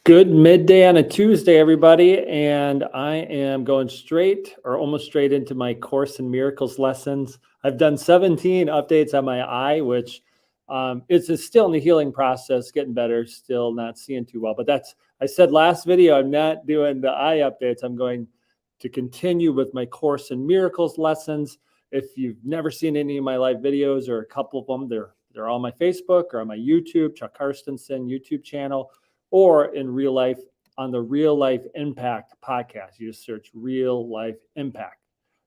Good midday on a Tuesday, everybody. And I am going straight or almost straight into my Course in Miracles lessons. I've done 17 updates on my eye, which it's still in the healing process, getting better, still not seeing too well. But I said last video, I'm not doing the eye updates. I'm going to continue with my Course in Miracles lessons. If you've never seen any of my live videos or a couple of them, they're on my Facebook or on my YouTube, Chuck Karstensen YouTube channel, or in real life on the Real Life Impact podcast. You just search Real Life Impact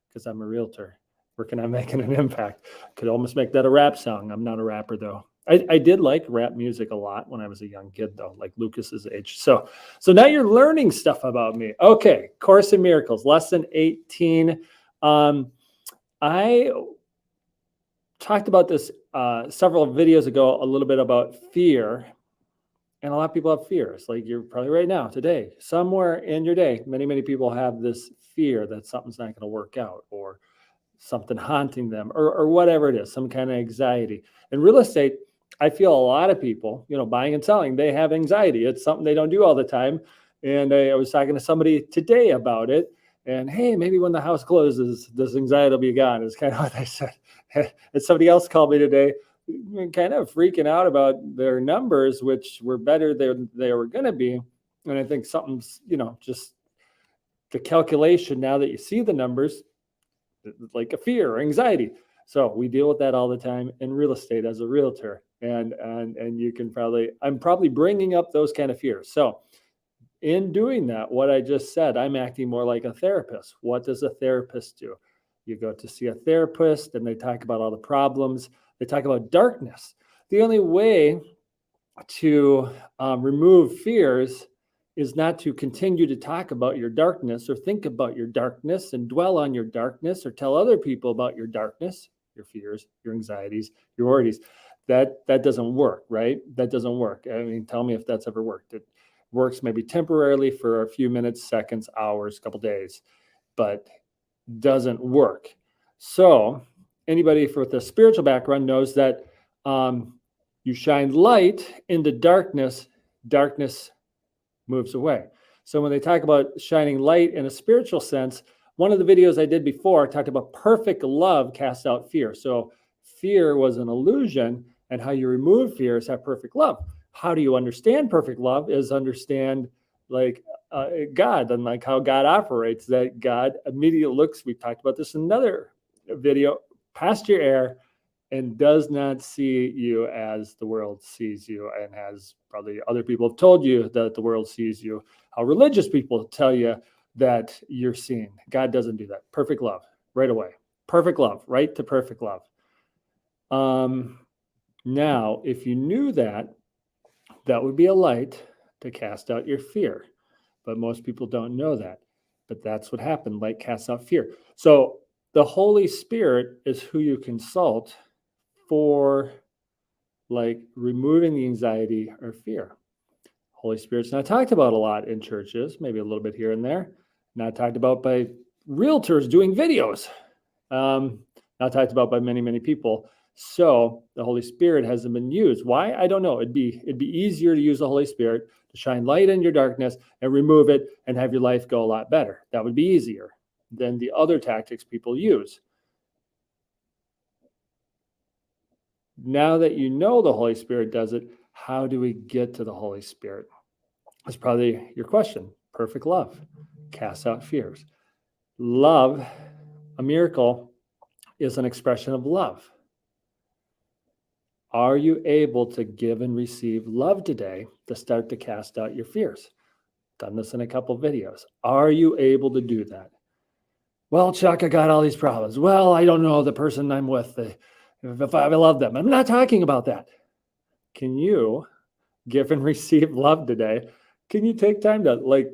because I'm a realtor working on making an impact. Could almost make that a rap song. I'm not a rapper though. I did like rap music a lot when I was a young kid though, like Lucas's age. So now you're learning stuff about me. Okay, Course in Miracles, lesson 18. I talked about this several videos ago, a little bit about fear. And a lot of people have fears, like you're probably right now, today, somewhere in your day, many people have this fear that something's not going to work out or something haunting them or whatever it is, some kind of anxiety. In real estate, I feel a lot of people, buying and selling, they have anxiety. It's something they don't do all the time. And I was talking to somebody today about it. And hey, maybe when the house closes, this anxiety will be gone, is kind of what they said. And somebody else called me today, kind of freaking out about their numbers, which were better than they were going to be. And I think something's, just the calculation now that you see the numbers, like a fear or anxiety. So we deal with that all the time in real estate as a realtor. And you can I'm probably bringing up those kind of fears. So in doing that, what I just said, I'm acting more like a therapist. What does a therapist do? You go to see a therapist and they talk about all the problems. They talk about darkness. The only way to remove fears is not to continue to talk about your darkness or think about your darkness and dwell on your darkness or tell other people about your darkness, your fears, your anxieties, your worries. That doesn't work, right? That doesn't work. I mean, tell me if that's ever worked. It works maybe temporarily for a few minutes, seconds, hours, couple days, but doesn't work. So anybody with a spiritual background knows that you shine light into darkness, darkness moves away. So when they talk about shining light in a spiritual sense, one of the videos I did before talked about perfect love casts out fear. So fear was an illusion, and how you remove fear is have perfect love. How do you understand perfect love is understand like God and like how God operates, that God immediately looks, we talked about this in another video, past your air and does not see you as the world sees you, and has probably other people have told you that the world sees you, how religious people tell you that you're seen. God doesn't do that. Perfect love right away. Perfect love, right to perfect love. Now, if you knew that, that would be a light to cast out your fear. But most people don't know that. But that's what happened. Light casts out fear. So the Holy Spirit is who you consult for like removing the anxiety or fear. Holy Spirit's not talked about a lot in churches, maybe a little bit here and there. Not talked about by realtors doing videos. Not talked about by many people. So the Holy Spirit hasn't been used. Why? I don't know. It'd be easier to use the Holy Spirit to shine light in your darkness and remove it and have your life go a lot better. That would be easier than the other tactics people use. Now that you know the Holy Spirit does it, how do we get to the Holy Spirit? That's probably your question. Perfect love casts out fears. Love, a miracle, is an expression of love. Are you able to give and receive love today to start to cast out your fears? Done this in a couple of videos. Are you able to do that? Well, Chuck, I got all these problems. Well, I don't know the person I'm with, if I love them. I'm not talking about that. Can you give and receive love today? Can you take time to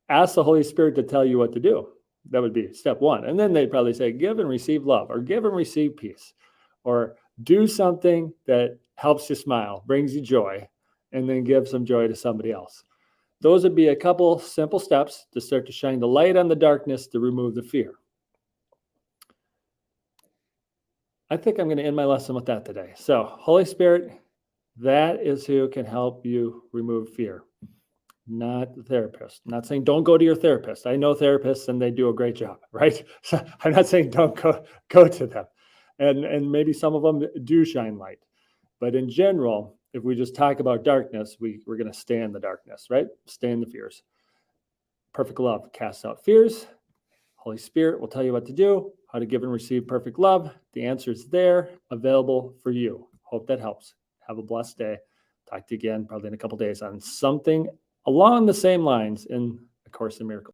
ask the Holy Spirit to tell you what to do? That would be step one. And then they'd probably say, give and receive love, or give and receive peace, or do something that helps you smile, brings you joy, and then give some joy to somebody else. Those would be a couple simple steps to start to shine the light on the darkness to remove the fear. I think I'm going to end my lesson with that today. So, Holy Spirit, that is who can help you remove fear. not the therapist. I'm not saying don't go to your therapist. I know therapists and they do a great job, right? So I'm not saying don't go to them. And maybe some of them do shine light. But in general, if we just talk about darkness, we're going to stay in the darkness, right? Stay in the fears. Perfect love casts out fears. Holy Spirit will tell you what to do, how to give and receive perfect love. The answer is there, available for you. Hope that helps. Have a blessed day. Talk to you again probably in a couple days on something along the same lines in A Course in Miracles.